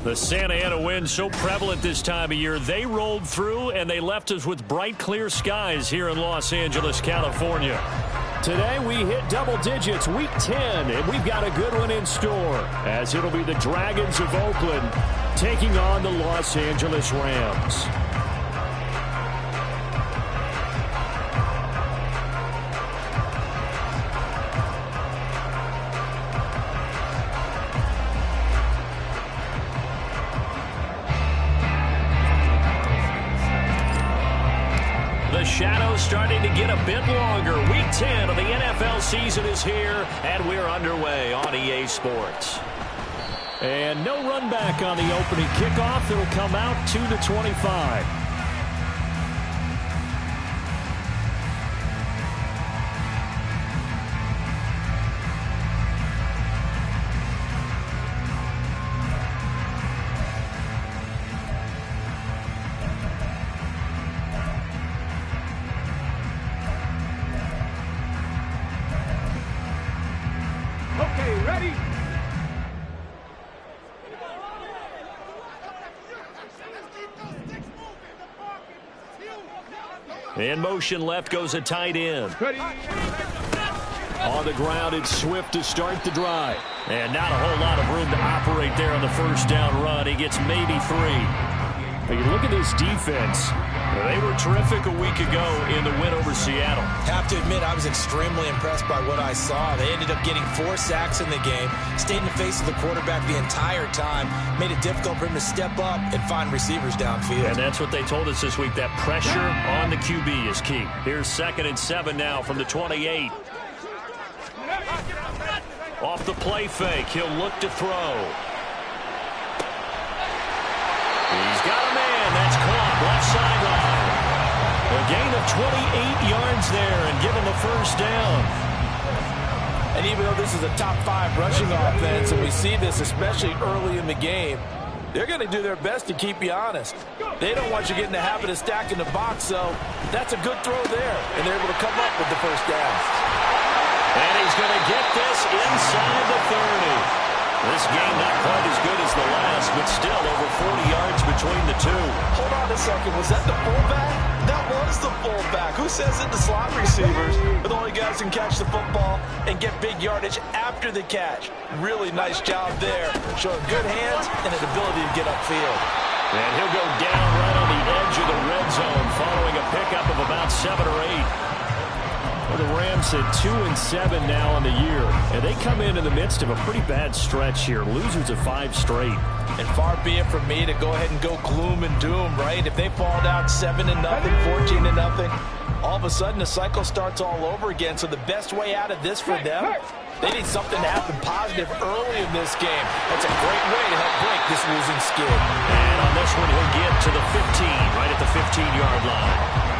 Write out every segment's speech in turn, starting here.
The Santa Ana wind so prevalent this time of year, they rolled through and they left us with bright, clear skies here in Los Angeles, California. Today we hit double digits, week 10, and we've got a good one in store, as it'll be the Dragons of Oakland taking on the Los Angeles Rams. The shadows starting to get a bit longer. Week 10 of the NFL season is here, and we're underway on EA Sports. And no run back on the opening kickoff. It'll come out to the 25. In motion left goes a tight end. On the ground, it's Swift to start the drive. And not a whole lot of room to operate there on the first down run. He gets maybe 3. But you look at this defense. They were terrific a week ago in the win over Seattle. Have to admit, I was extremely impressed by what I saw. They ended up getting 4 sacks in the game, stayed in the face of the quarterback the entire time, made it difficult for him to step up and find receivers downfield. And that's what they told us this week, that pressure on the QB is key. Here's 2nd and 7 now from the 28. Off the play fake, he'll look to throw. He's got a man. That's caught. Left sideline. A gain of 28 yards there and give him a first down. And even though this is a top 5 rushing offense, and we see this especially early in the game, they're going to do their best to keep you honest. They don't want you getting the habit of stacking the box, so that's a good throw there. And they're able to come up with the first down. And he's going to get this inside the 30. This game not quite as good as the last, but still over 40 yards between the two. Hold on a second. Was that the fullback? That was the fullback. Who says it? The slot receivers are the only guys who can catch the football and get big yardage after the catch. Really nice job there. Showing good hands and an ability to get upfield. And he'll go down right on the edge of the red zone following a pickup of about 7 or 8. Well, the Rams at 2-7 now on the year, and they come in the midst of a pretty bad stretch here. Losers of 5 straight. And far be it from me to go ahead and go gloom and doom, right? If they fall down 7-0, 14-0, all of a sudden the cycle starts all over again. So the best way out of this for them, they need something to happen positive early in this game. That's a great way to help break this losing skid. And on this one, he'll get to the 15, right at the 15-yard line.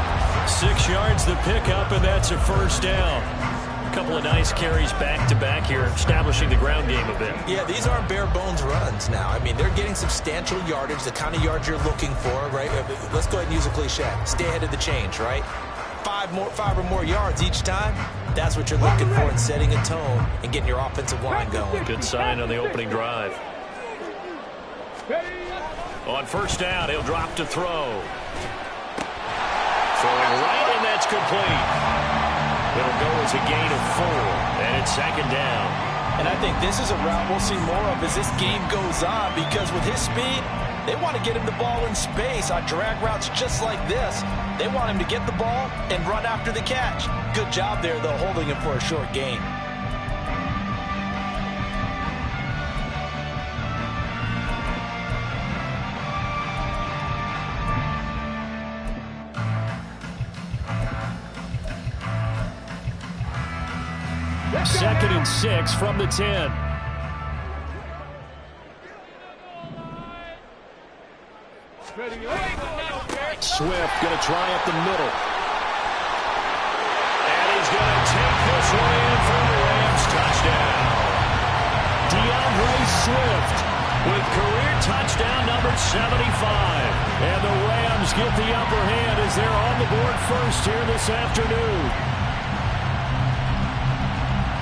6 yards the pickup, and that's a first down. A couple of nice carries back-to-back here, establishing the ground game a bit. Yeah, these aren't bare-bones runs now. I mean, they're getting substantial yardage, the kind of yards you're looking for, right? Let's go ahead and use a cliche. Stay ahead of the change, right? 5 or more yards each time. That's what you're looking for in setting a tone and getting your offensive line going. Good sign on the opening drive. On first down, he'll drop to throw. Throwing right, and that's complete. It'll go as a gain of 4, and it's 2nd down. And I think this is a route we'll see more of as this game goes on, because with his speed, they want to get him the ball in space on drag routes just like this. They want him to get the ball and run after the catch. Good job there, though, holding him for a short gain. Second and 6 from the 10. Swift going to try up the middle. And he's going to take this one in for the Rams touchdown. DeAndre Swift with career touchdown number 75. And the Rams get the upper hand as they're on the board first here this afternoon.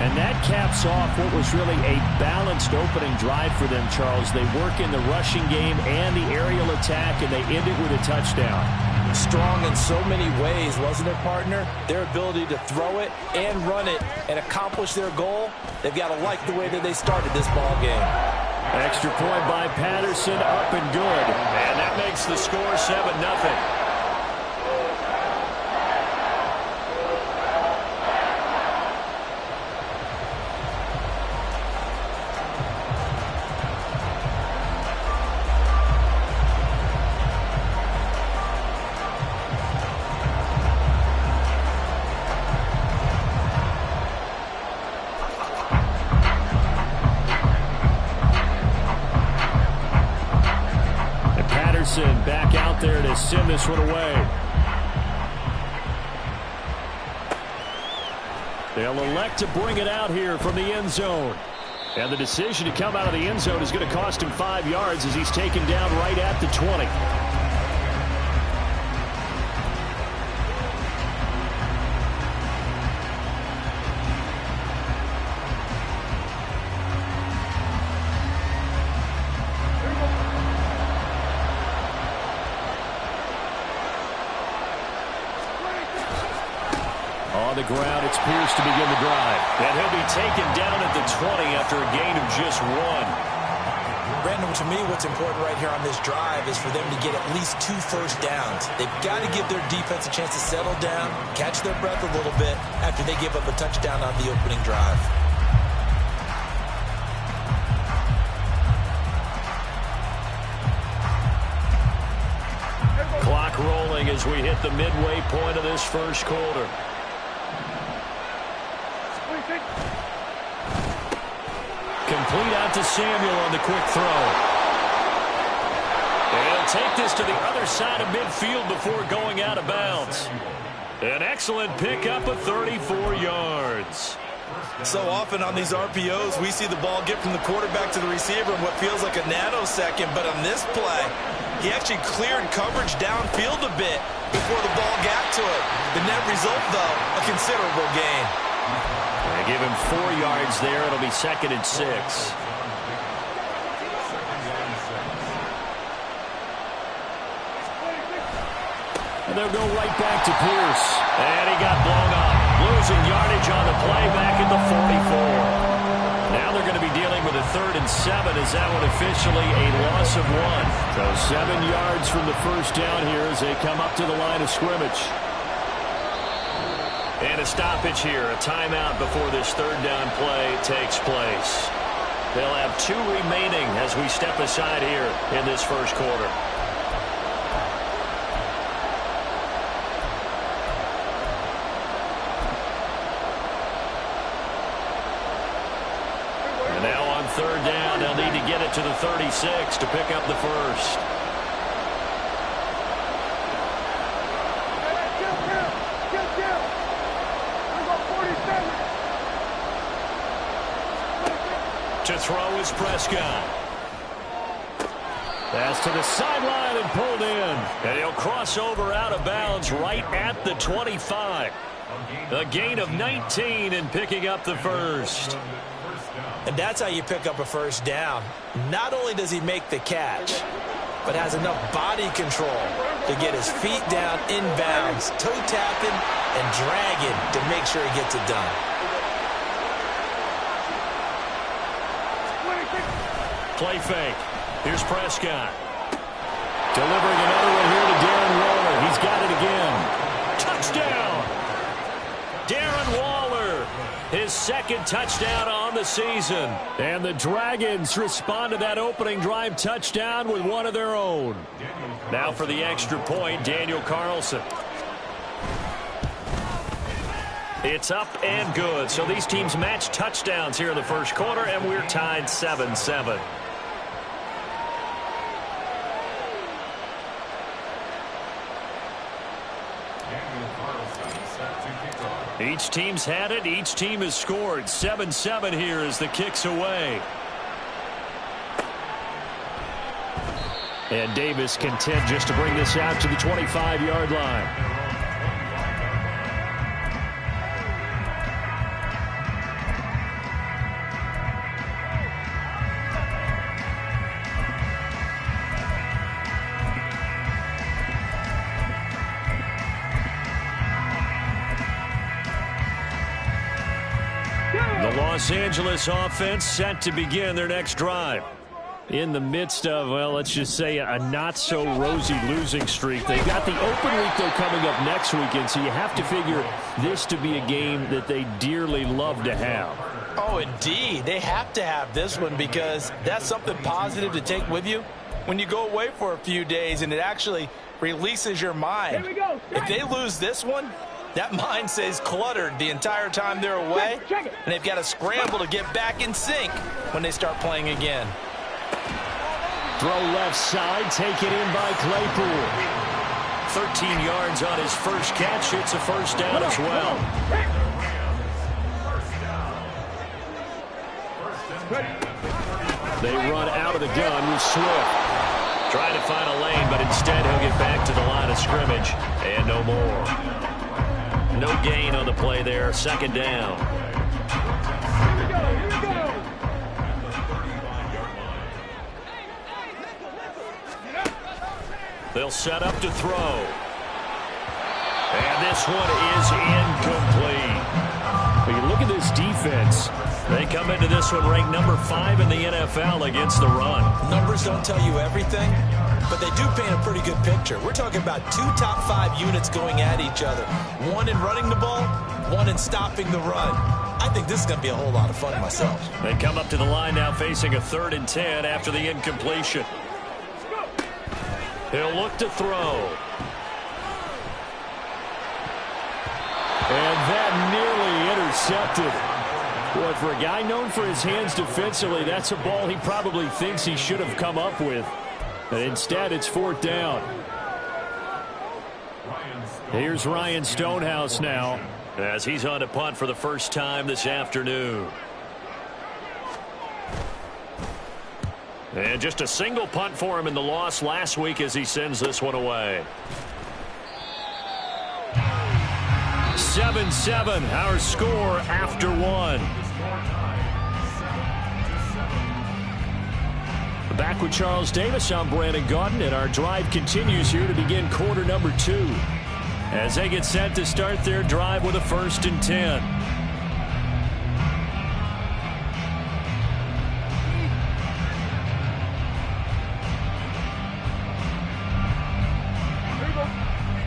And that caps off what was really a balanced opening drive for them, Charles. They work in the rushing game and the aerial attack, and they end it with a touchdown. Strong in so many ways, wasn't it, partner? Their ability to throw it and run it and accomplish their goal, they've got to like the way that they started this ball game. Extra point by Patterson, up and good. And that makes the score 7-0. Back out there to send this one away. They'll elect to bring it out here from the end zone. And the decision to come out of the end zone is going to cost him 5 yards as he's taken down right at the 20. On the ground, it's Pierce to begin the drive. And he'll be taken down at the 20 after a gain of just 1. Brandon, to me, what's important right here on this drive is for them to get at least 2 first downs. They've got to give their defense a chance to settle down, catch their breath a little bit after they give up a touchdown on the opening drive. Clock rolling as we hit the midway point of this first quarter. Complete out to Samuel on the quick throw. And he'll take this to the other side of midfield before going out of bounds. An excellent pickup of 34 yards. So often on these RPOs, we see the ball get from the quarterback to the receiver in what feels like a nanosecond. But on this play, he actually cleared coverage downfield a bit before the ball got to it. The net result, though, a considerable gain. They give him 4 yards there. It'll be 2nd and 6. And they'll go right back to Pierce. And he got blown up. Losing yardage on the play back at the 44. Now they're going to be dealing with a 3rd and 7 as that one officially a loss of 1. So 7 yards from the first down here as they come up to the line of scrimmage. And a stoppage here, a timeout before this 3rd down play takes place. They'll have 2 remaining as we step aside here in this first quarter. And now on 3rd down, they'll need to get it to the 36 to pick up the first. To throw is Prescott. Pass to the sideline and pulled in. And he'll cross over out of bounds right at the 25. A gain of 19 and picking up the first. And that's how you pick up a first down. Not only does he make the catch, but has enough body control to get his feet down inbounds, toe tapping and dragging to make sure he gets it done. Play fake. Here's Prescott. Delivering another one here to Darren Waller. He's got it again. Touchdown! Darren Waller, his 2nd touchdown on the season. And the Dragons respond to that opening drive touchdown with one of their own. Now for the extra point, Daniel Carlson. It's up and good. So these teams match touchdowns here in the first quarter, and we're tied 7-7. Each team's had it. Each team has scored. 7-7 here as the kick's away. And Davis content just to bring this out to the 25-yard line. The Los Angeles offense set to begin their next drive. In the midst of, well, let's just say a not-so-rosy losing streak. They've got the open week, though, coming up next weekend, so you have to figure this to be a game that they dearly love to have. Oh, indeed. They have to have this one because that's something positive to take with you when you go away for a few days, and it actually releases your mind. If they lose this one, that mind stays cluttered the entire time they're away, and they've got to scramble to get back in sync when they start playing again. Throw left side, taken in by Claypool. 13 yards on his first catch. It's a first down as well. They run out of the gun with Swift. Trying to find a lane, but instead he'll get back to the line of scrimmage. And no more. No gain on the play there. Second down. They'll set up to throw. And this one is incomplete. When you look at this defense, they come into this one ranked number 5 in the NFL against the run. Numbers don't tell you everything, but they do paint a pretty good picture. We're talking about 2 top 5 units going at each other. One in running the ball, one in stopping the run. I think this is going to be a whole lot of fun myself. They come up to the line now facing a 3rd and 10 after the incompletion. He'll look to throw. And that nearly intercepted. Boy, for a guy known for his hands defensively, that's a ball he probably thinks he should have come up with. And instead, it's 4th down. Here's Ryan Stonehouse now, as he's on to punt for the first time this afternoon. And just a single punt for him in the loss last week as he sends this one away. 7-7, our score after 1. Back with Charles Davis, I'm Brandon Gaudin, and our drive continues here to begin quarter number 2. As they get set to start their drive with a 1st and 10.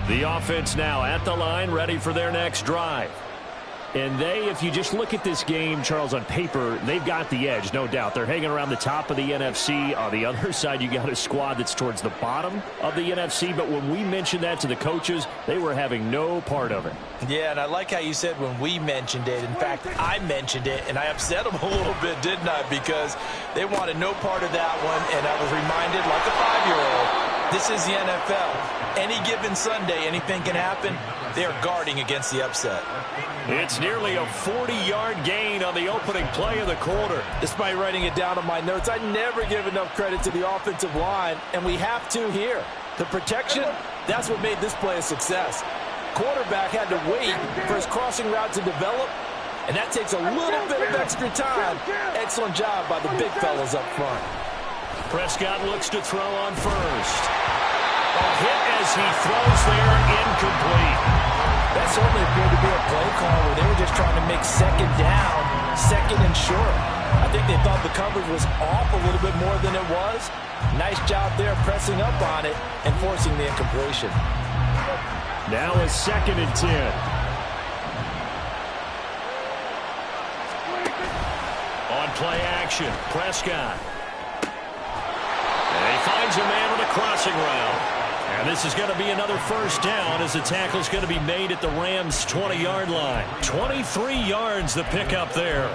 The offense now at the line, ready for their next drive. And they, if you just look at this game, Charles, on paper, they've got the edge, no doubt. They're hanging around the top of the NFC. On the other side, you got a squad that's towards the bottom of the NFC. But when we mentioned that to the coaches, they were having no part of it. Yeah, and I like how you said when we mentioned it. In fact, I mentioned it, and I upset them a little bit, didn't I? Because they wanted no part of that one, and I was reminded, like a 5-year-old, this is the NFL. Any given Sunday, anything can happen. They are guarding against the upset. It's nearly a 40-yard gain on the opening play of the quarter. Despite writing it down on my notes, I never give enough credit to the offensive line, and we have to here. The protection, that's what made this play a success. Quarterback had to wait for his crossing route to develop, and that takes a little bit of extra time. Excellent job by the big fellas up front. Prescott looks to throw on first. A hit as he throws there, incomplete. That certainly appeared to be a play call where they were just trying to make second down, 2nd and short. I think they thought the coverage was off a little bit more than it was. Nice job there pressing up on it and forcing the incompletion. Now a 2nd and 10. On play action, Prescott. And he finds a man on a crossing route. And this is going to be another first down as the tackle is going to be made at the Rams' 20-yard line. 23 yards the pickup there.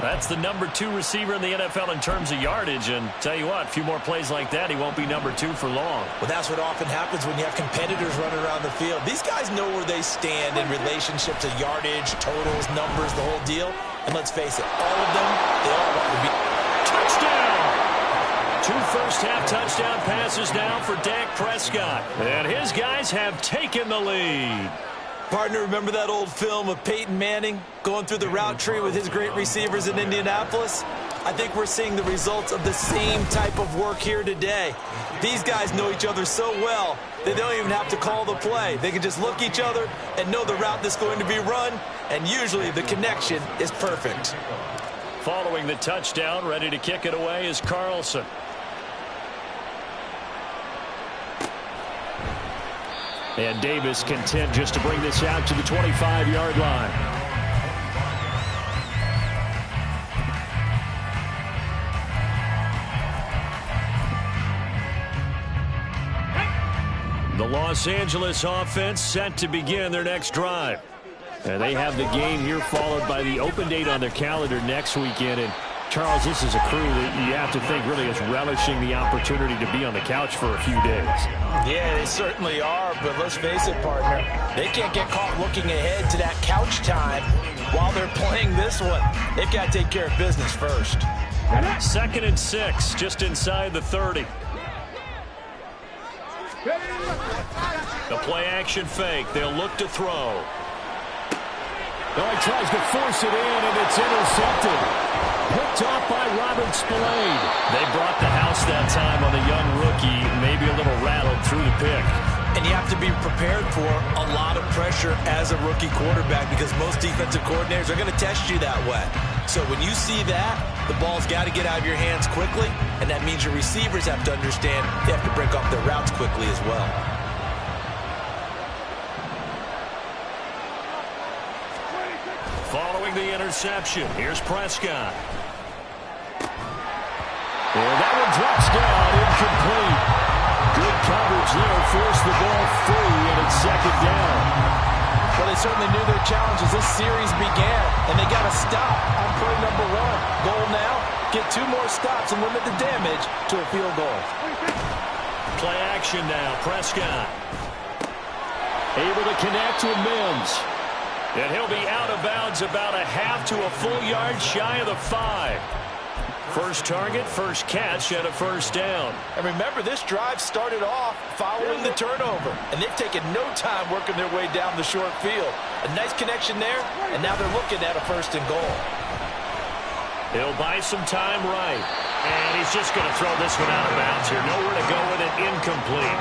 That's the number 2 receiver in the NFL in terms of yardage. And tell you what, a few more plays like that, he won't be number 2 for long. Well, that's what often happens when you have competitors running around the field. These guys know where they stand in relationship to yardage, totals, numbers, the whole deal. And let's face it, all of them, they all want to be. Touchdown! 2 first-half touchdown passes now for Dak Prescott. And his guys have taken the lead. Partner, remember that old film of Peyton Manning going through the route tree with his great receivers in Indianapolis? I think we're seeing the results of the same type of work here today. These guys know each other so well that they don't even have to call the play. They can just look each other and know the route that's going to be run, and usually the connection is perfect. Following the touchdown, ready to kick it away is Carlson. And Davis content just to bring this out to the 25-yard line. The Los Angeles offense set to begin their next drive. And they have the game here followed by the open date on their calendar next weekend. And Charles, this is a crew that you have to think really is relishing the opportunity to be on the couch for a few days. Yeah, they certainly are, but let's face it, partner. They can't get caught looking ahead to that couch time while they're playing this one. They've got to take care of business first. 2nd and 6, just inside the 30. The play-action fake. They'll look to throw. Oh, he tries to force it in, and it's intercepted. Picked off by Robert Spillane. They brought the house that time on the young rookie, maybe a little rattled through the pick. And you have to be prepared for a lot of pressure as a rookie quarterback because most defensive coordinators are going to test you that way. So when you see that, the ball's got to get out of your hands quickly, and that means your receivers have to understand they have to break off their routes quickly as well. Following the interception, here's Prescott. And that one drops down, incomplete. Good coverage there, forced the ball free, and it's 2nd down. Well, they certainly knew their challenge as this series began, and they got to stop on play number 1. Goal now, get 2 more stops and limit the damage to a field goal. Play action now, Prescott. Able to connect with Mims. And he'll be out of bounds about a half to a full yard shy of the 5. First target, first catch, and a first down. And remember, this drive started off following the turnover, and they've taken no time working their way down the short field. A nice connection there, and now they're looking at a 1st and goal. He'll buy some time right. And he's just going to throw this one out of bounds here. Nowhere to go with it, incomplete.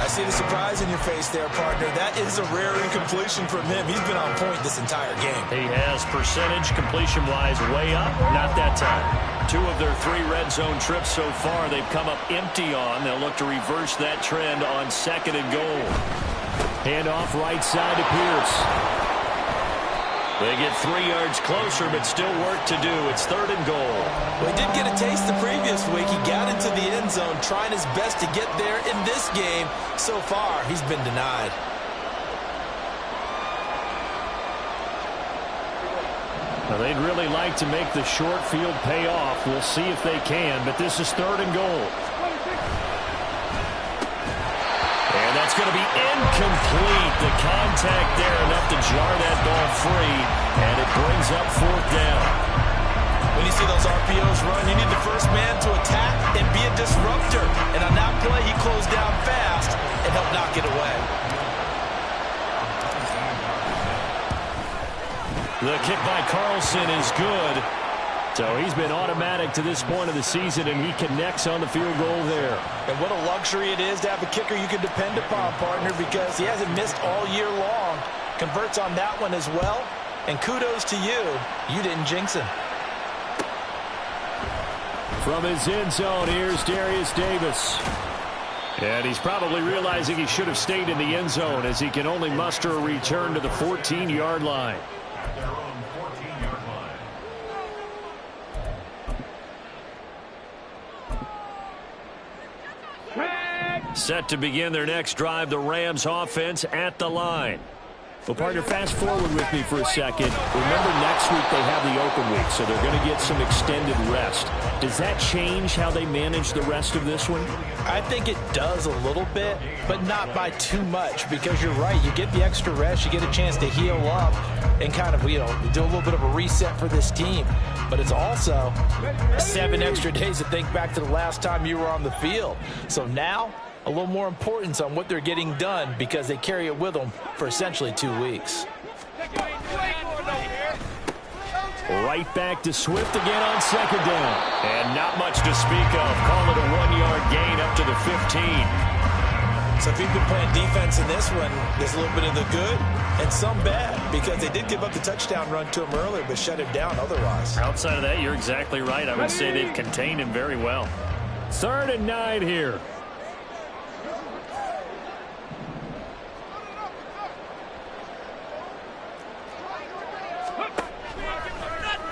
I see the surprise in your face there, partner. That is a rare incompletion from him. He's been on point this entire game. He has percentage completion-wise way up. Not that time. 2 of their 3 red zone trips so far they've come up empty on. They'll look to reverse that trend on 2nd and goal. Handoff right side to Pierce. They get 3 yards closer, but still work to do. It's 3rd and goal. Well, he did get a taste the previous week. He got into the end zone, trying his best to get there in this game. So far, he's been denied. Well, they'd really like to make the short field pay off. We'll see if they can, but this is 3rd and goal. And that's going to be incomplete. The contact there enough to jar that ball free, and it brings up 4th down. When you see those RPOs run, you need the first man to attack and be a disruptor. And on that play, he closed down fast and helped knock it away. The kick by Carlson is good. So he's been automatic to this point of the season, and he connects on the field goal there. And what a luxury it is to have a kicker you can depend upon, partner, because he hasn't missed all year long. Converts on that one as well. And kudos to you. You didn't jinx him. From his end zone, here's Darius Davis. And he's probably realizing he should have stayed in the end zone as he can only muster a return to the 14-yard line. Set to begin their next drive, the Rams offense at the line. Well, partner, fast forward with me for a second. Remember, next week they have the open week, so they're going to get some extended rest. Does that change how they manage the rest of this one? I think it does a little bit, but not by too much, because you're right. You get the extra rest, you get a chance to heal up and kind of, do a little bit of a reset for this team. But it's also 7 extra days to think back to the last time you were on the field. So now, a little more importance on what they're getting done, because they carry it with them for essentially 2 weeks. Right back to Swift again on second down. And not much to speak of. Call it a 1-yard gain up to the 15. So if you've been playing defense in this one, there's a little bit of the good and some bad, because they did give up the touchdown run to him earlier, but shut him down otherwise. Outside of that, you're exactly right. I would say they've contained him very well. 3rd and 9 here.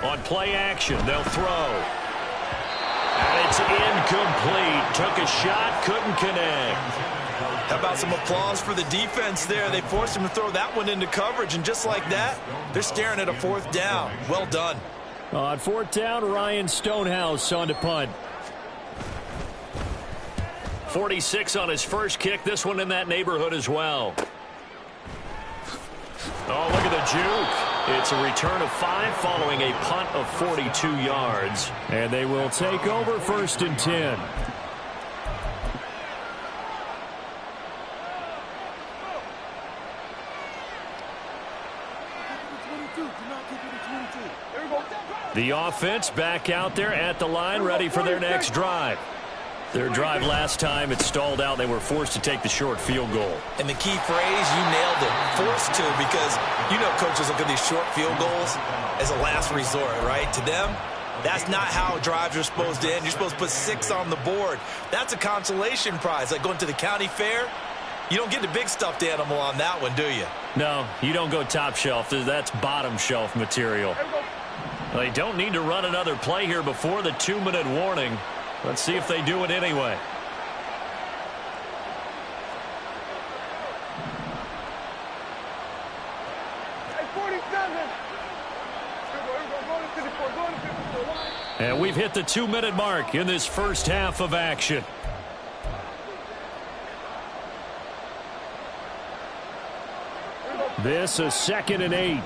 On play action, they'll throw. And it's incomplete. Took a shot, couldn't connect. How about some applause for the defense there? They forced him to throw that one into coverage, and just like that, they're staring at a 4th down. Well done. On 4th down, Ryan Stonehouse on to punt. 46 on his first kick. This one in that neighborhood as well. Oh, look at the juke. It's a return of 5 following a punt of 42 yards. And they will take over 1st and 10. The offense back out there at the line, ready for their next drive. Their drive last time, it stalled out. They were forced to take the short field goal. And the key phrase, you nailed it, forced to, because coaches look at these short field goals as a last resort, right? To them, that's not how drives are supposed to end. You're supposed to put 6 on the board. That's a consolation prize, like going to the county fair. You don't get the big stuffed animal on that one, do you? No, you don't go top shelf. That's bottom shelf material. They don't need to run another play here before the 2-minute warning. Let's see if they do it anyway. And we've hit the 2-minute mark in this first half of action. This is 2nd and 8.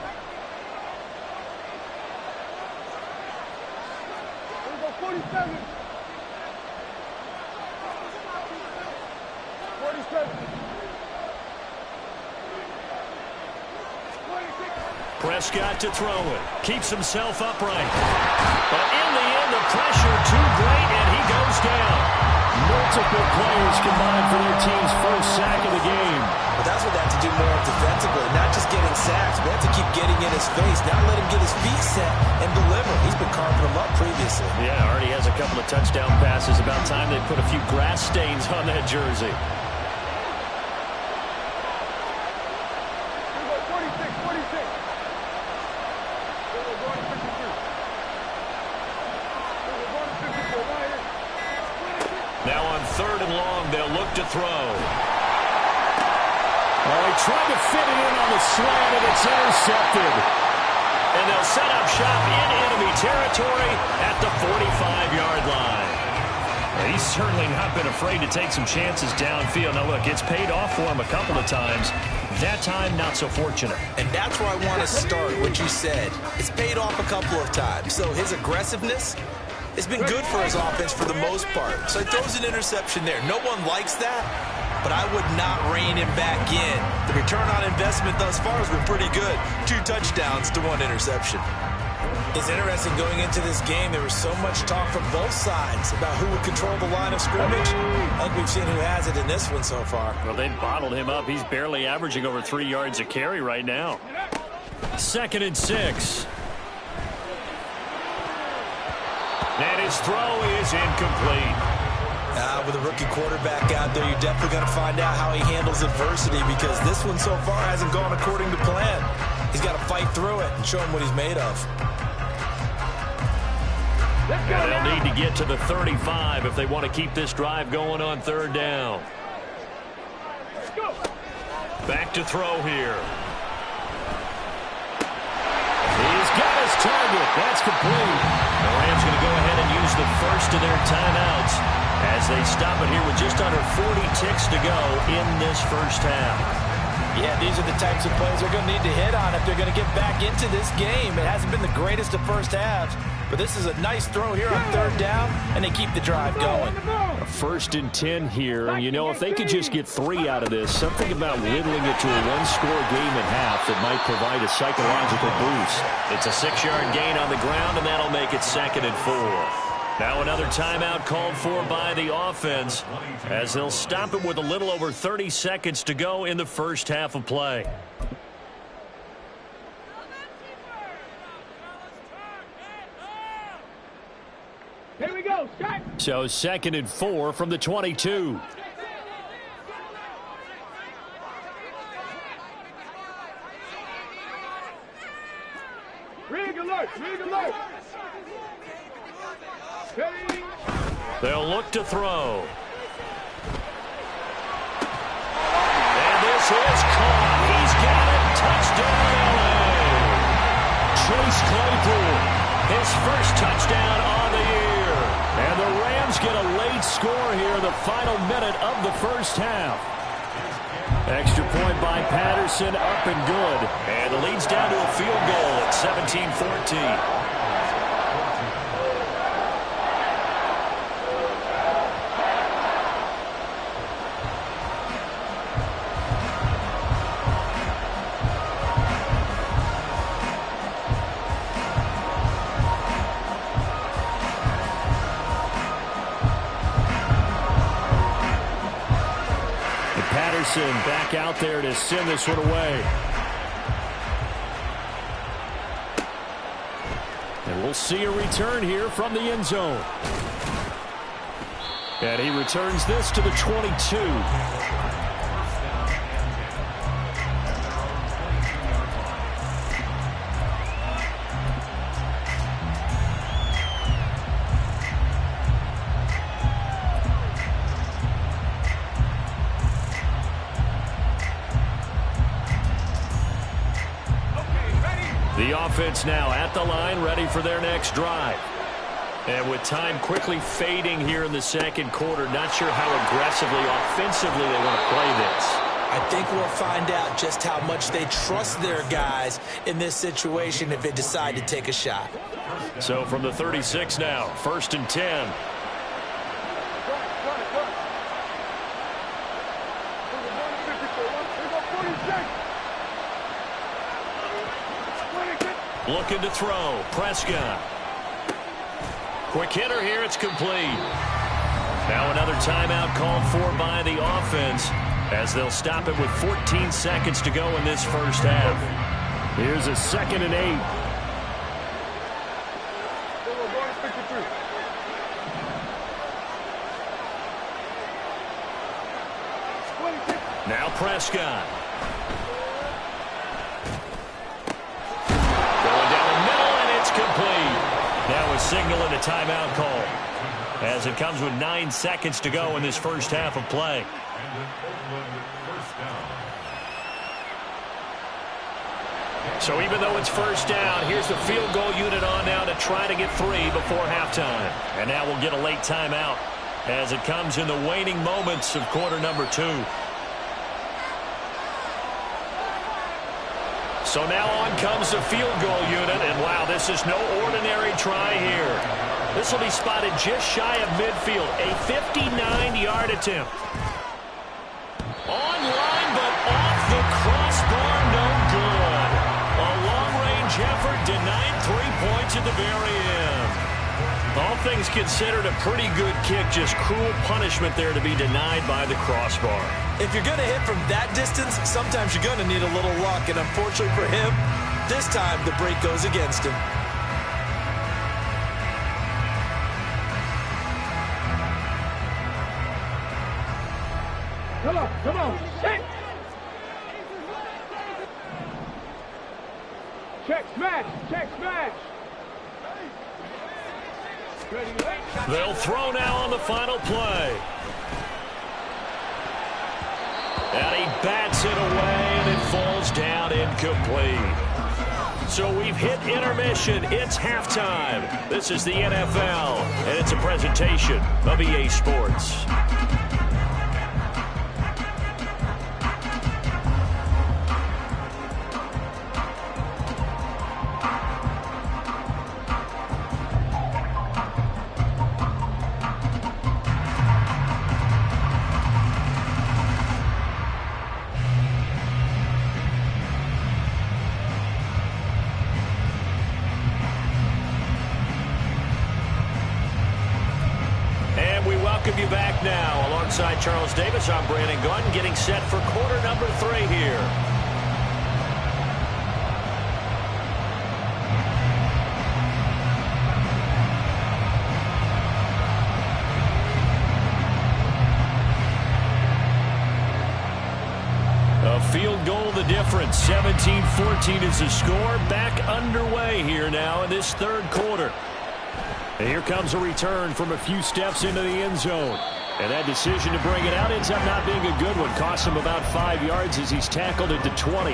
Prescott to throw it. Keeps himself upright. But in the end, the pressure too great, and he goes down. Multiple players combined for their team's first sack of the game. But that's what they have to do more defensively, not just getting sacks, but they have to keep getting in his face, not let him get his feet set and deliver. He's been carving them up previously. Yeah, already has a couple of touchdown passes. About time they put a few grass stains on that jersey. Now on 3rd and long, they'll look to throw. Oh, he tried to fit it in on the slant, and it's intercepted. And they'll set up shop in enemy territory at the 45-yard line. He's certainly not been afraid to take some chances downfield. Now, look, it's paid off for him a couple of times. That time, not so fortunate. And that's where I want to start, what you said. It's paid off a couple of times. So his aggressiveness, it's been good for his offense for the most part. So he throws an interception there. No one likes that, but I would not rein him back in. The return on investment thus far has been pretty good. 2 touchdowns to 1 interception. It's interesting going into this game. There was so much talk from both sides about who would control the line of scrimmage. I think we've seen who has it in this one so far. Well, they bottled him up. He's barely averaging over 3 yards a carry right now. 2nd and 6. And his throw is incomplete. With a rookie quarterback out there, you're definitely going to find out how he handles adversity, because this one so far hasn't gone according to plan. He's got to fight through it and show him what he's made of. And they'll need to get to the 35 if they want to keep this drive going on 3rd down. Back to throw here. target. That's complete. The Rams going to go ahead and use the first of their timeouts as they stop it here with just under 40 ticks to go in this first half. Yeah, these are the types of plays they're going to need to hit on if they're going to get back into this game. It hasn't been the greatest of first halves, but this is a nice throw here on third down, and they keep the drive going. A 1st and 10 here, and you know, if they could just get 3 out of this, something about whittling it to a one-score game at half that might provide a psychological boost. It's a 6-yard gain on the ground, and that'll make it 2nd and 4. Now another timeout called for by the offense as they'll stop it with a little over 30 seconds to go in the first half of play. Here we go. Start. So 2nd and 4 from the 22. Rig alert. Rig alert. They'll look to throw. And this is caught. He's got it. Touchdown, LA. Chase Claypool, his first touchdown on the year. And the Rams get a late score here in the final minute of the first half. Extra point by Patterson, up and good. And the lead's down to a field goal at 17-14. Back out there to send this one away. And we'll see a return here from the end zone. And he returns this to the 22. The offense now at the line, ready for their next drive. And with time quickly fading here in the second quarter, not sure how aggressively, offensively they want to play this. I think we'll find out just how much they trust their guys in this situation if they decide to take a shot. So from the 36 now, 1st and 10. Looking to throw. Prescott. Quick hitter here. It's complete. Now another timeout called for by the offense as they'll stop it with 14 seconds to go in this first half. Here's a 2nd and 8. Now Prescott. Complete. Now a signal and a timeout call as it comes with 9 seconds to go in this first half of play. So even though it's first down, here's the field goal unit on now to try to get 3 before halftime. And now we'll get a late timeout as it comes in the waning moments of quarter number 2. So now on comes the field goal unit, and wow, this is no ordinary try here. This will be spotted just shy of midfield, a 59-yard attempt. Online, but off the crossbar, no good. A long-range effort denied 3 points at the very end. All things considered, a pretty good kick, just cruel punishment there to be denied by the crossbar. If you're going to hit from that distance, sometimes you're going to need a little luck, and unfortunately for him, this time the break goes against him. Come on, check! Check, smash! They'll throw now on the final play. And he bats it away, and it falls down incomplete. So we've hit intermission. It's halftime. This is the NFL, and it's a presentation of EA Sports. Welcome you back now. Alongside Charles Davis, I'm Brandon Gunn, getting set for quarter number 3 here. A field goal the difference. 17-14 is the score. Back underway here now in this third quarter. And here comes a return from a few steps into the end zone. And that decision to bring it out ends up not being a good one. Costs him about 5 yards as he's tackled at the 20.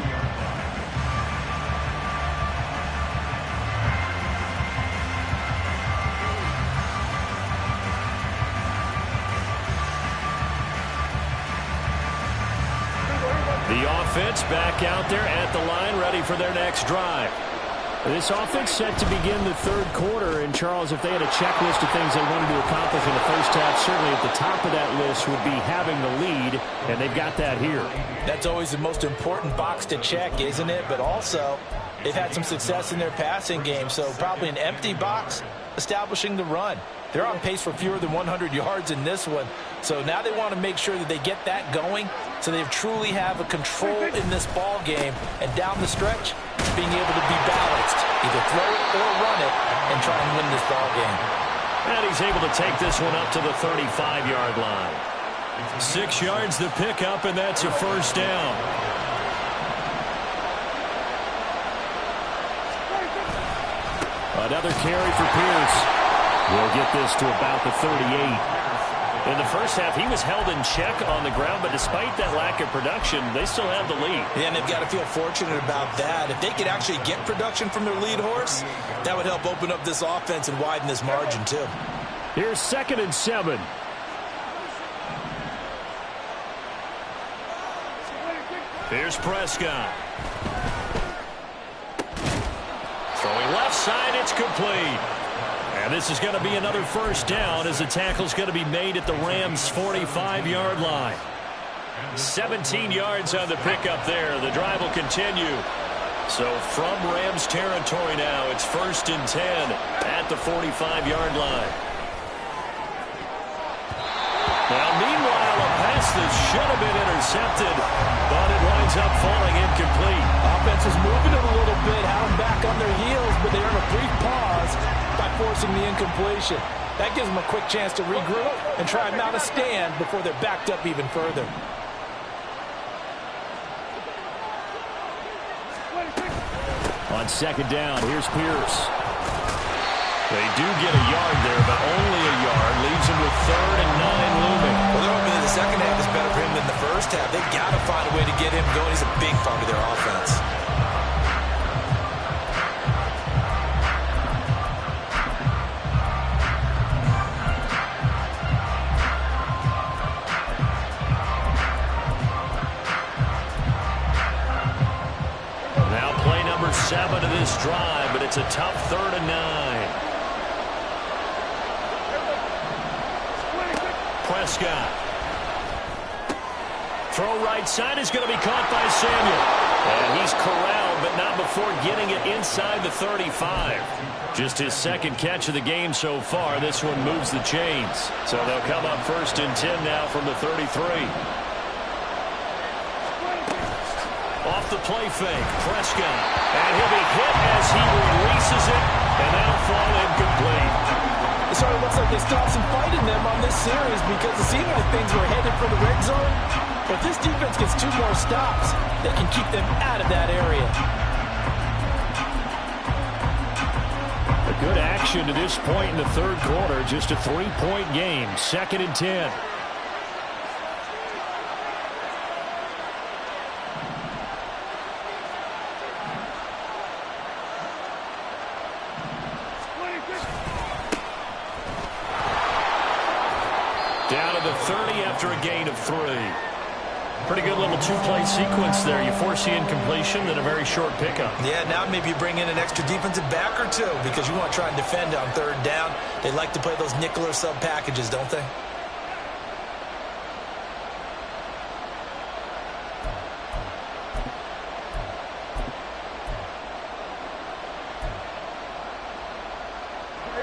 The offense back out there at the line, ready for their next drive. This offense set to begin the third quarter. And, Charles, if they had a checklist of things they wanted to accomplish in the first half, certainly at the top of that list would be having the lead, and they've got that here. That's always the most important box to check, isn't it? But also, they've had some success in their passing game, so probably an empty box establishing the run. They're on pace for fewer than 100 yards in this one. So now they want to make sure that they get that going so they truly have a control in this ball game. And down the stretch, being able to be balanced, either throw it or run it, and try and win this ball game. And he's able to take this one up to the 35-yard line. 6 yards the pickup, and that's a first down. Another carry for Pierce. We'll get this to about the 38. In the first half, he was held in check on the ground, but despite that lack of production, they still have the lead. Yeah, and they've got to feel fortunate about that. If they could actually get production from their lead horse, that would help open up this offense and widen this margin, too. Here's 2nd and 7. Here's Prescott. Throwing left side, it's complete. And this is going to be another first down as the tackle's going to be made at the Rams' 45-yard line. 17 yards on the pickup there. The drive will continue. So from Rams territory now, it's 1st and 10 at the 45-yard line. Now, meanwhile, a pass that should have been intercepted, but it winds up falling incomplete. Offense is moving it a little bit, had them back on their heels, but they earn a brief pause by forcing the incompletion. That gives them a quick chance to regroup and try and mount a stand before they're backed up even further. On 2nd down, here's Pierce. They do get a yard there, but only a yard. Leaves him with 3rd and 9 looming. Well, they're hoping that the second half is better for him than the first half. They've got to find a way to get him going. He's a big part of their offense. Now play number 7 of this drive, but it's a tough 3rd and 9. Prescott. Throw right side is going to be caught by Samuel. And he's corralled, but not before getting it inside the 35. Just his 2nd catch of the game so far. This one moves the chains. So they'll come up 1st and 10 now from the 33. Off the play fake, Prescott. And he'll be hit as he releases it, and that'll fall incomplete. It sort of looks like they stopped some fight in them on this series because it seemed like things were headed for the red zone. But if this defense gets 2 more stops, they can keep them out of that area. A good action to this point in the third quarter. Just a 3-point game. 2nd and 10. after a gain of 3. Pretty good little two-play sequence there. You force the incompletion, then a very short pickup. Yeah, now maybe you bring in an extra defensive back or two because you want to try and defend on 3rd down. They like to play those nickel or sub packages, don't they?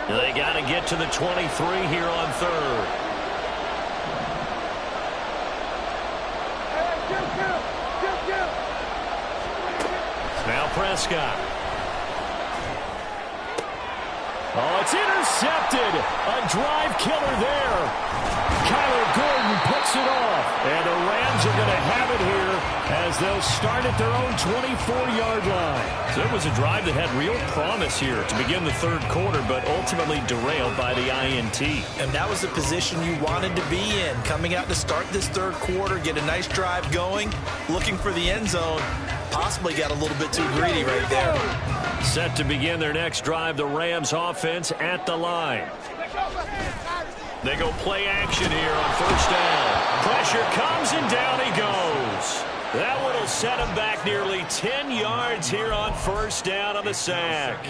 They got to get to the 23 here on 3rd. Now Prescott. Oh, it's intercepted. A drive killer there. Kyler Gordon picks it off. And the Rams are going to have it here as they'll start at their own 24-yard line. So it was a drive that had real promise here to begin the 3rd quarter, but ultimately derailed by the INT. And that was the position you wanted to be in. Coming out to start this 3rd quarter, get a nice drive going, looking for the end zone. Possibly got a little bit too greedy right there. Set to begin their next drive, the Rams offense at the line. They go play action here on 1st down. Pressure comes and down he goes. That one will set him back nearly 10 yards here on 1st down on the sack.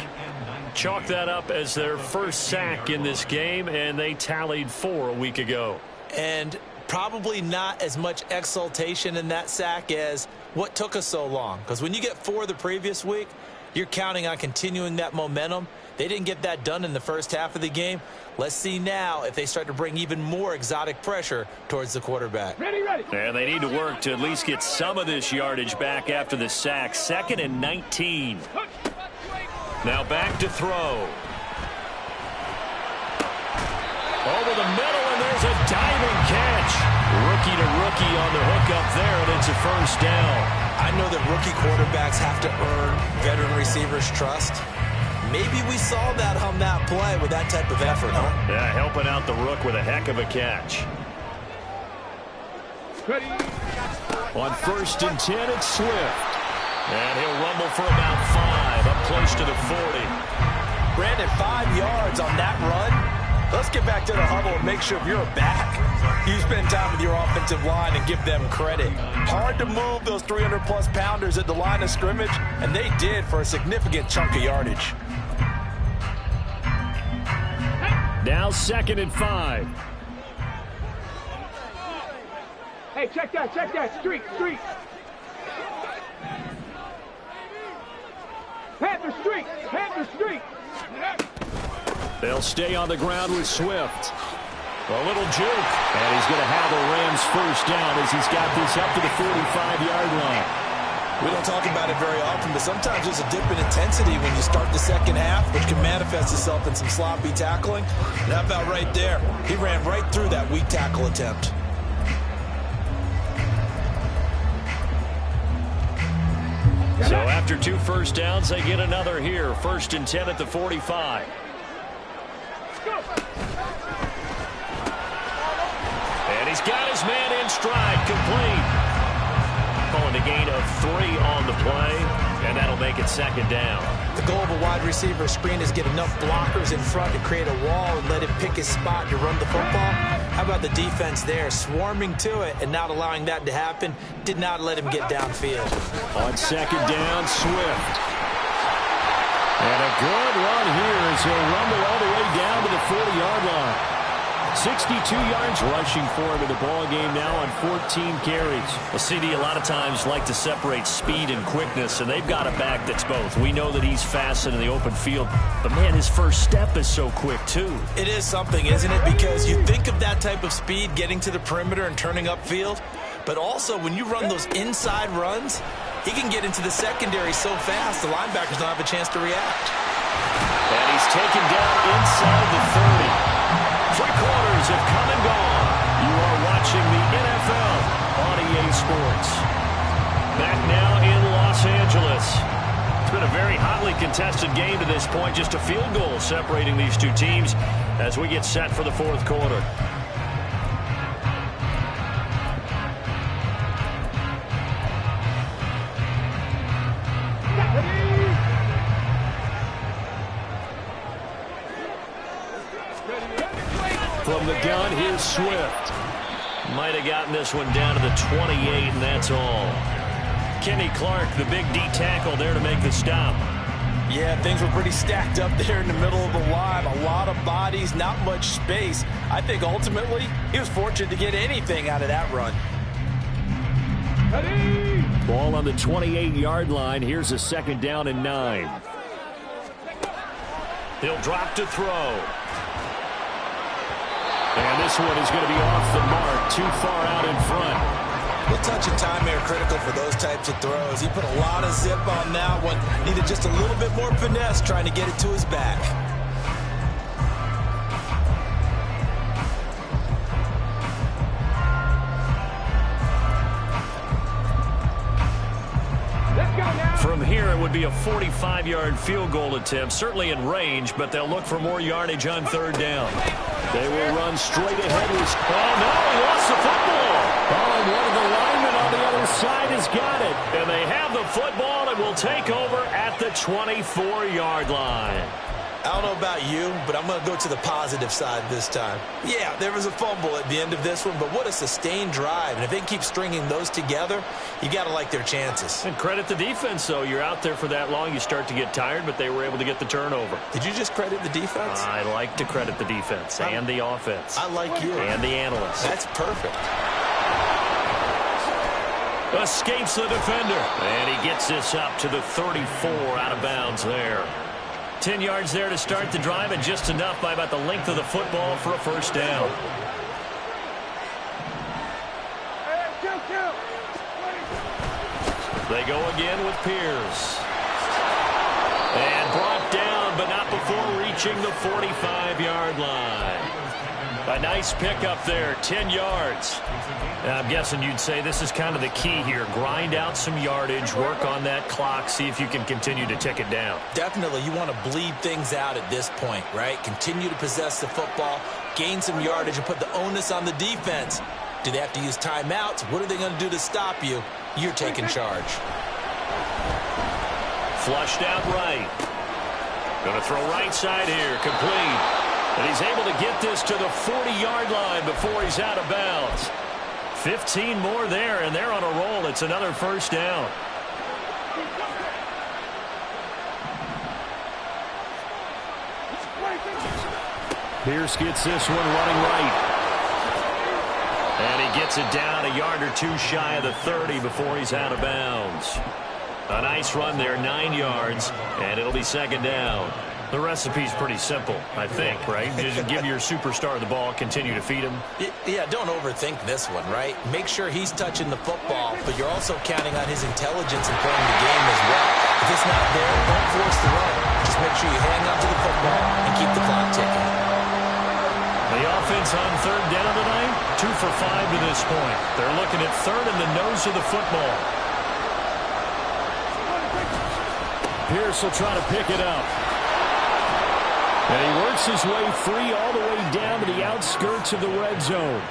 Chalk that up as their first sack in this game, and they tallied 4 a week ago. And probably not as much exultation in that sack as what took us so long. Because when you get 4 the previous week, you're counting on continuing that momentum. They didn't get that done in the first half of the game. Let's see now if they start to bring even more exotic pressure towards the quarterback. Ready, ready. And they need to work to at least get some of this yardage back after the sack. 2nd and 19. Now back to throw. Over the middle, and there's a diving catch. Rookie to rookie on the hook up there, and it's a 1st down. I know that rookie quarterbacks have to earn veteran receivers' trust. Maybe we saw that on that play with that type of effort, huh? Yeah, helping out the rook with a heck of a catch. Ready. On 1st and 10, it's Swift. And he'll rumble for about 5, up close to the 40. Brandon, 5 yards on that run. Let's get back to the huddle and make sure if you're back, you spend time with your offensive line and give them credit. Hard to move those 300-plus pounders at the line of scrimmage, and they did for a significant chunk of yardage. Now 2nd and 5. Hey, check that. Street. Panther Street. They'll stay on the ground with Swift. A little juke. And he's going to have the Rams 1st down as he's got this up to the 45-yard line. We don't talk about it very often, but sometimes there's a dip in intensity when you start the 2nd half, which can manifest itself in some sloppy tackling. And how about right there? He ran right through that weak tackle attempt. So after 2 1st downs, they get another here. 1st and 10 at the 45. And he's got his man in stride, complete. Calling a gain of 3 on the play, and that'll make it 2nd down. The goal of a wide receiver screen is get enough blockers in front to create a wall and let him pick his spot to run the football. How about the defense there, swarming to it and not allowing that to happen? Did not let him get downfield. On 2nd down, Swift. And a good run here as he'll rumble all the way down to the 40-yard line. 62 yards rushing for him in the ball game now on 14 carries. Well, CD a lot of times like to separate speed and quickness, and they've got a back that's both. We know that he's fast in the open field, but man, his first step is so quick too. It is something, isn't it? Because you think of that type of speed getting to the perimeter and turning upfield, but also when you run those inside runs, he can get into the secondary so fast the linebackers don't have a chance to react. And he's taken down inside the 30. 3 quarters have come and gone. You are watching the NFL on EA Sports. Back now in Los Angeles. It's been a very hotly contested game to this point. Just a field goal separating these two teams as we get set for the 4th quarter. From the gun, here's Swift. Might have gotten this one down to the 28, and that's all. Kenny Clark, the big D tackle there to make the stop. Yeah, things were pretty stacked up there in the middle of the line. A lot of bodies, not much space. I think ultimately he was fortunate to get anything out of that run. Ball on the 28-yard line. Here's a 2nd down and 9. He'll drop to throw. And this one is going to be off the mark, too far out in front. A touch of time here critical for those types of throws. He put a lot of zip on that one. Needed just a little bit more finesse trying to get it to his back. From here, it would be a 45-yard field goal attempt, certainly in range, but they'll look for more yardage on 3rd down. They will run straight ahead. Oh, no, he lost the football. Oh, and one of the linemen on the other side has got it. And they have the football and will take over at the 24-yard line. I don't know about you, but I'm going to go to the positive side this time. Yeah, there was a fumble at the end of this one, but what a sustained drive. And if they keep stringing those together, you got to like their chances. And credit the defense, though. You're out there for that long, you start to get tired, but they were able to get the turnover. Did you just credit the defense? I like to credit the defense and the offense. I like you. And the analysts. That's perfect. Escapes the defender. And he gets this up to the 34 out of bounds there. 10 yards there to start the drive, and just enough by about the length of the football for a 1st down. They go again with Pierce. And brought down, but not before reaching the 45-yard line. A nice pickup there, 10 yards. Now, I'm guessing you'd say this is kind of the key here. Grind out some yardage, work on that clock, see if you can continue to tick it down. Definitely, you want to bleed things out at this point, right? Continue to possess the football, gain some yardage, and put the onus on the defense. Do they have to use timeouts? What are they going to do to stop you? You're taking charge. Flushed out right. Going to throw right side here, complete. And he's able to get this to the 40-yard line before he's out of bounds. 15 more there, and they're on a roll. It's another 1st down. Pierce gets this one running right. And he gets it down a yard or two shy of the 30 before he's out of bounds. A nice run there, 9 yards, and it'll be 2nd down. The recipe's pretty simple, I think, right? Just give your superstar the ball, continue to feed him. Yeah, don't overthink this one, right? Make sure he's touching the football, but you're also counting on his intelligence in playing the game as well. If it's not there, don't force the run. Just make sure you hang on to the football and keep the clock ticking. The offense on 3rd down tonight, 2 for 5 to this point. They're looking at 3rd in the nose of the football. Pierce will try to pick it up. And he works his way free all the way down to the outskirts of the red zone.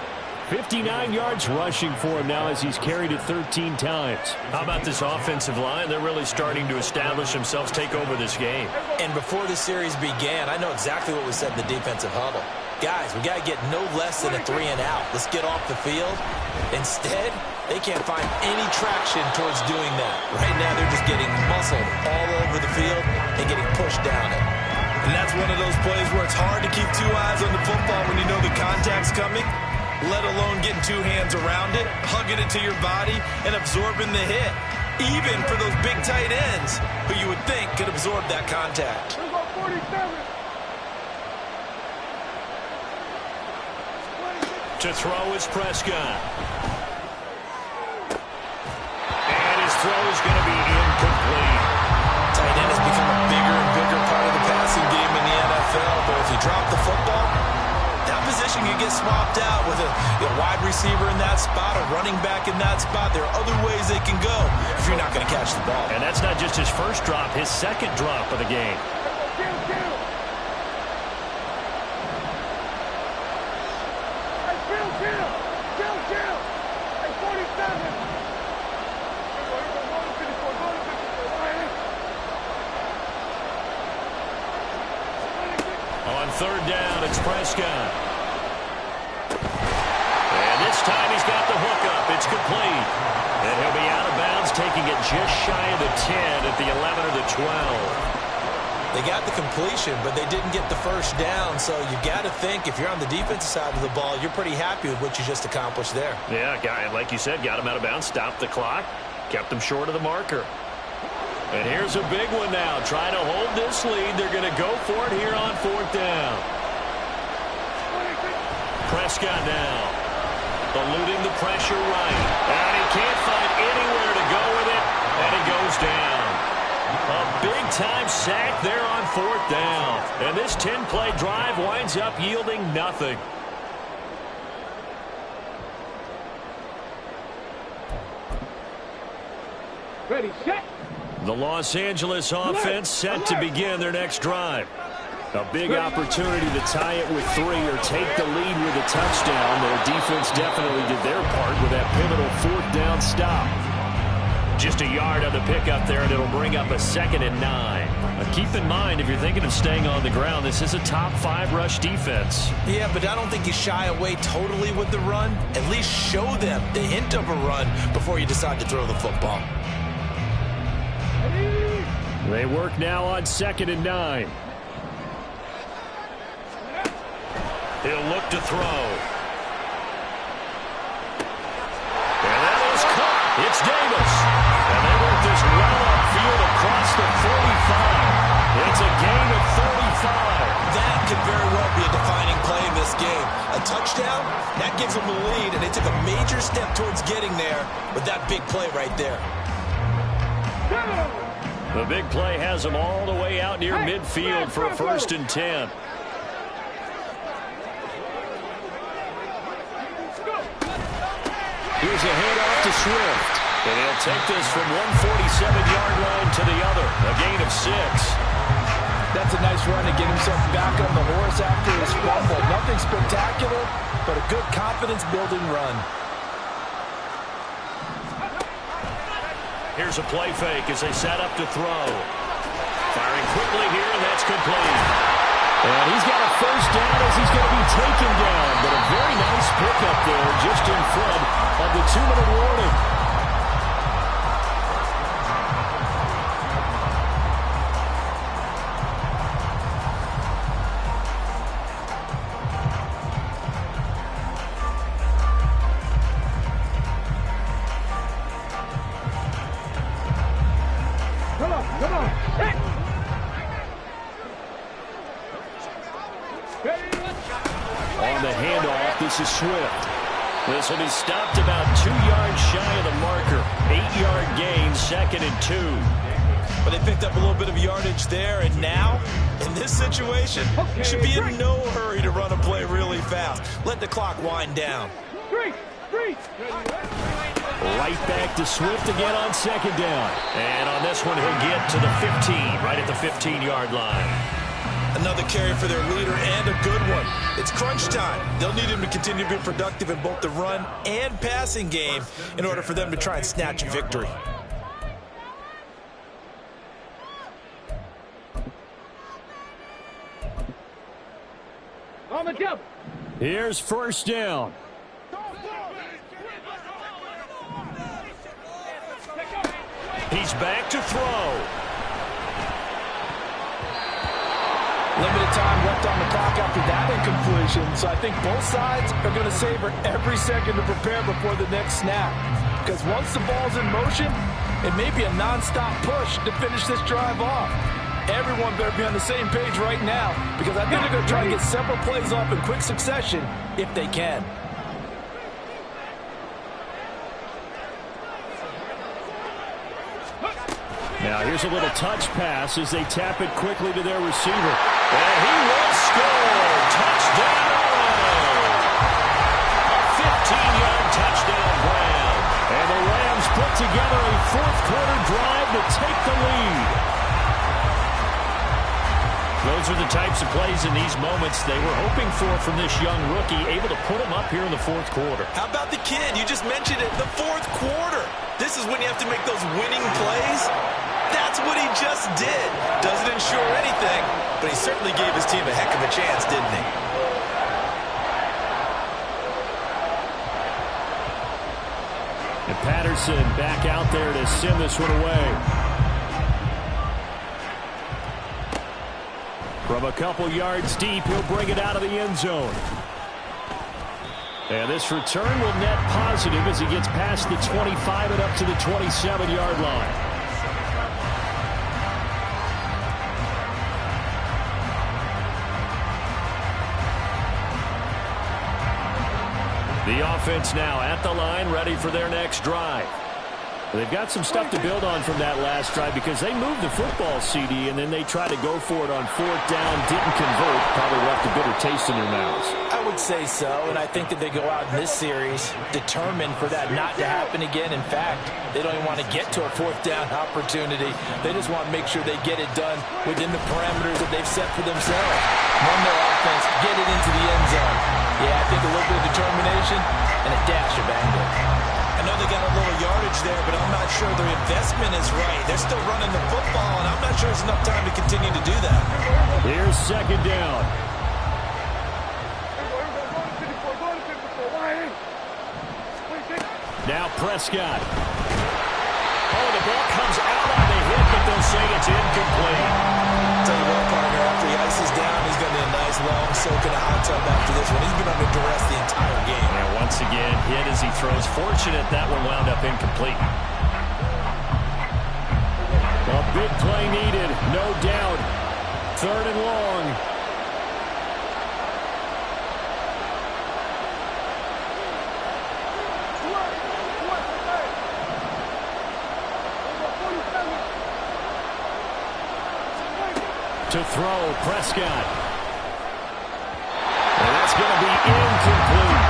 59 yards rushing for him now as he's carried it 13 times. How about this offensive line? They're really starting to establish themselves, take over this game. And before the series began, I know exactly what was said in the defensive huddle. Guys, we got to get no less than a 3-and-out. Let's get off the field. Instead, they can't find any traction towards doing that. Right now, they're just getting muscled all over the field and getting pushed down it. And that's one of those plays where it's hard to keep 2 eyes on the football when you know the contact's coming, let alone getting 2 hands around it, hugging it to your body, and absorbing the hit. Even for those big tight ends who you would think could absorb that contact. To throw is Prescott. And his throw is going to be incomplete. Tight end has become a bigger and bigger part of the passing game in the NFL, but if you drop the football, that position can get swapped out with a wide receiver in that spot, a running back in that spot. There are other ways they can go if you're not going to catch the ball. And that's not just his first drop, his 2nd drop of the game. On 3rd down, it's Prescott. And this time he's got the hook up. It's complete. And he'll be out of bounds, taking it just shy of the 10 at the 11 or the 12. They got the completion, but they didn't get the first down. So you got to think, if you're on the defensive side of the ball, you're pretty happy with what you just accomplished there. Yeah, guy, like you said, got him out of bounds, stopped the clock, kept them short of the marker. And here's a big one now. Trying to hold this lead. They're going to go for it here on 4th down. Prescott now, eluding the pressure right. And he can't find anywhere to go with it, and he goes down. A big-time sack there on 4th down. And this 10-play drive winds up yielding nothing. Ready, set. The Los Angeles offense set to begin their next drive. A big opportunity to tie it with 3 or take the lead with a touchdown. Their defense definitely did their part with that pivotal 4th down stop. Just a yard on the pickup there, and it'll bring up a 2nd and 9. Now keep in mind, if you're thinking of staying on the ground, this is a top 5 rush defense. Yeah, but I don't think you shy away totally with the run. At least show them the hint of a run before you decide to throw the football. They work now on 2nd and 9. He'll look to throw. And that is caught. It's Davis. And they work this well upfield across the 45. It's a gain of 35. That could very well be a defining play in this game. A touchdown, that gives them the lead, and they took a major step towards getting there with that big play right there. The big play has them all the way out near midfield for a 1st and 10. Here's a handoff to Swift. And he'll take this from 147-yard line to the other. A gain of 6. That's a nice run to get himself back on the horse after his fumble. Nothing spectacular, but a good confidence-building run. Here's a play fake as they set up to throw. Firing quickly here, and that's complete. And he's got a 1st down as he's going to be taken down. But a very nice pickup there just in front of the 2-minute warning. Come on. Hey. On the handoff, this is Swift. This will be stopped about 2 yards shy of the marker. 8-yard gain, 2nd and 2. But they picked up a little bit of yardage there, and now, in this situation, should be in no hurry to run a play really fast. Let the clock wind down. Right back to Swift again on 2nd down. And on this one, he'll get to the 15, right at the 15-yard line. Another carry for their leader, and a good one. It's crunch time. They'll need him to continue to be productive in both the run and passing game in order for them to try and snatch a victory. On the double. Here's 1st down. He's back to throw. Limited time left on the clock after that incompletion, so I think both sides are going to savor every second to prepare before the next snap. Because once the ball's in motion, it may be a non-stop push to finish this drive off. Everyone better be on the same page right now, because I think they're going to try to get several plays off in quick succession if they can. Now here's a little touch pass as they tap it quickly to their receiver. And he will score. Touchdown. A 15-yard touchdown grab. And the Rams put together a 4th-quarter drive to take the lead. Those are the types of plays in these moments they were hoping for from this young rookie, able to put him up here in the 4th quarter. How about the kid? You just mentioned it, the 4th quarter. This is when you have to make those winning plays. That's what he just did. Doesn't ensure anything, but he certainly gave his team a heck of a chance, didn't he? Patterson back out there to send this one away. From a couple yards deep, he'll bring it out of the end zone. And this return will net positive as he gets past the 25 and up to the 27-yard line. The offense now at the line, ready for their next drive. They've got some stuff to build on from that last drive because they moved the football, CD, and then they tried to go for it on fourth down, didn't convert, probably left a bitter taste in their mouths. I would say so, and I think that they go out in this series determined for that not to happen again. In fact, they don't even want to get to a fourth down opportunity. They just want to make sure they get it done within the parameters that they've set for themselves. Run their offense, get it into the end zone. Yeah, I think a little bit of determination and a dash of anger. I know they got a little yardage there, but I'm not sure their investment is right. They're still running the football, and I'm not sure there's enough time to continue to do that. Here's second down. Now Prescott. Oh, the ball comes out on the hit, but they'll say it's incomplete. Tell you what, partner, after he ices down, he's going to need a nice long soak in a hot tub after this one. He's been under duress the entire game. And once again, hit as he throws. Fortunate that one wound up incomplete. A big play needed, no doubt. Third and long. To throw, Prescott. And that's going to be incomplete.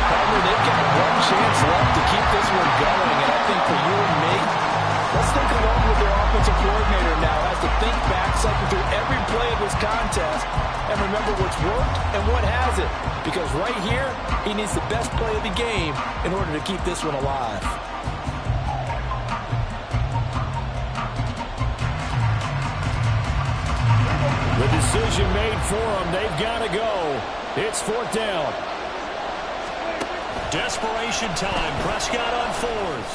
However, they've got one chance left to keep this one going, and I think for you and me, let's think along with their offensive coordinator now as to think back, cycle through every play of this contest, and remember what's worked and what hasn't. Because right here, he needs the best play of the game in order to keep this one alive. The decision made for them. They've got to go. It's fourth down. Desperation time. Prescott on fours.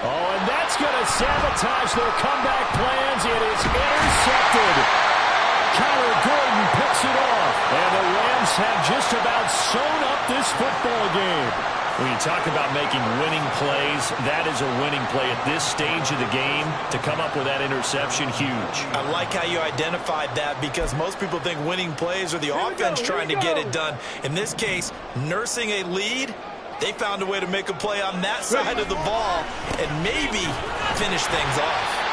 Oh, and that's going to sabotage their comeback plans. It is intercepted. Kyler Gordon picks it off. And the Rams have just about sewn up this football game. When you talk about making winning plays, that is a winning play at this stage of the game. To come up with that interception, huge. I like how you identified that because most people think winning plays are the offense trying to get it done. In this case, nursing a lead, they found a way to make a play on that side of the ball and maybe finish things off.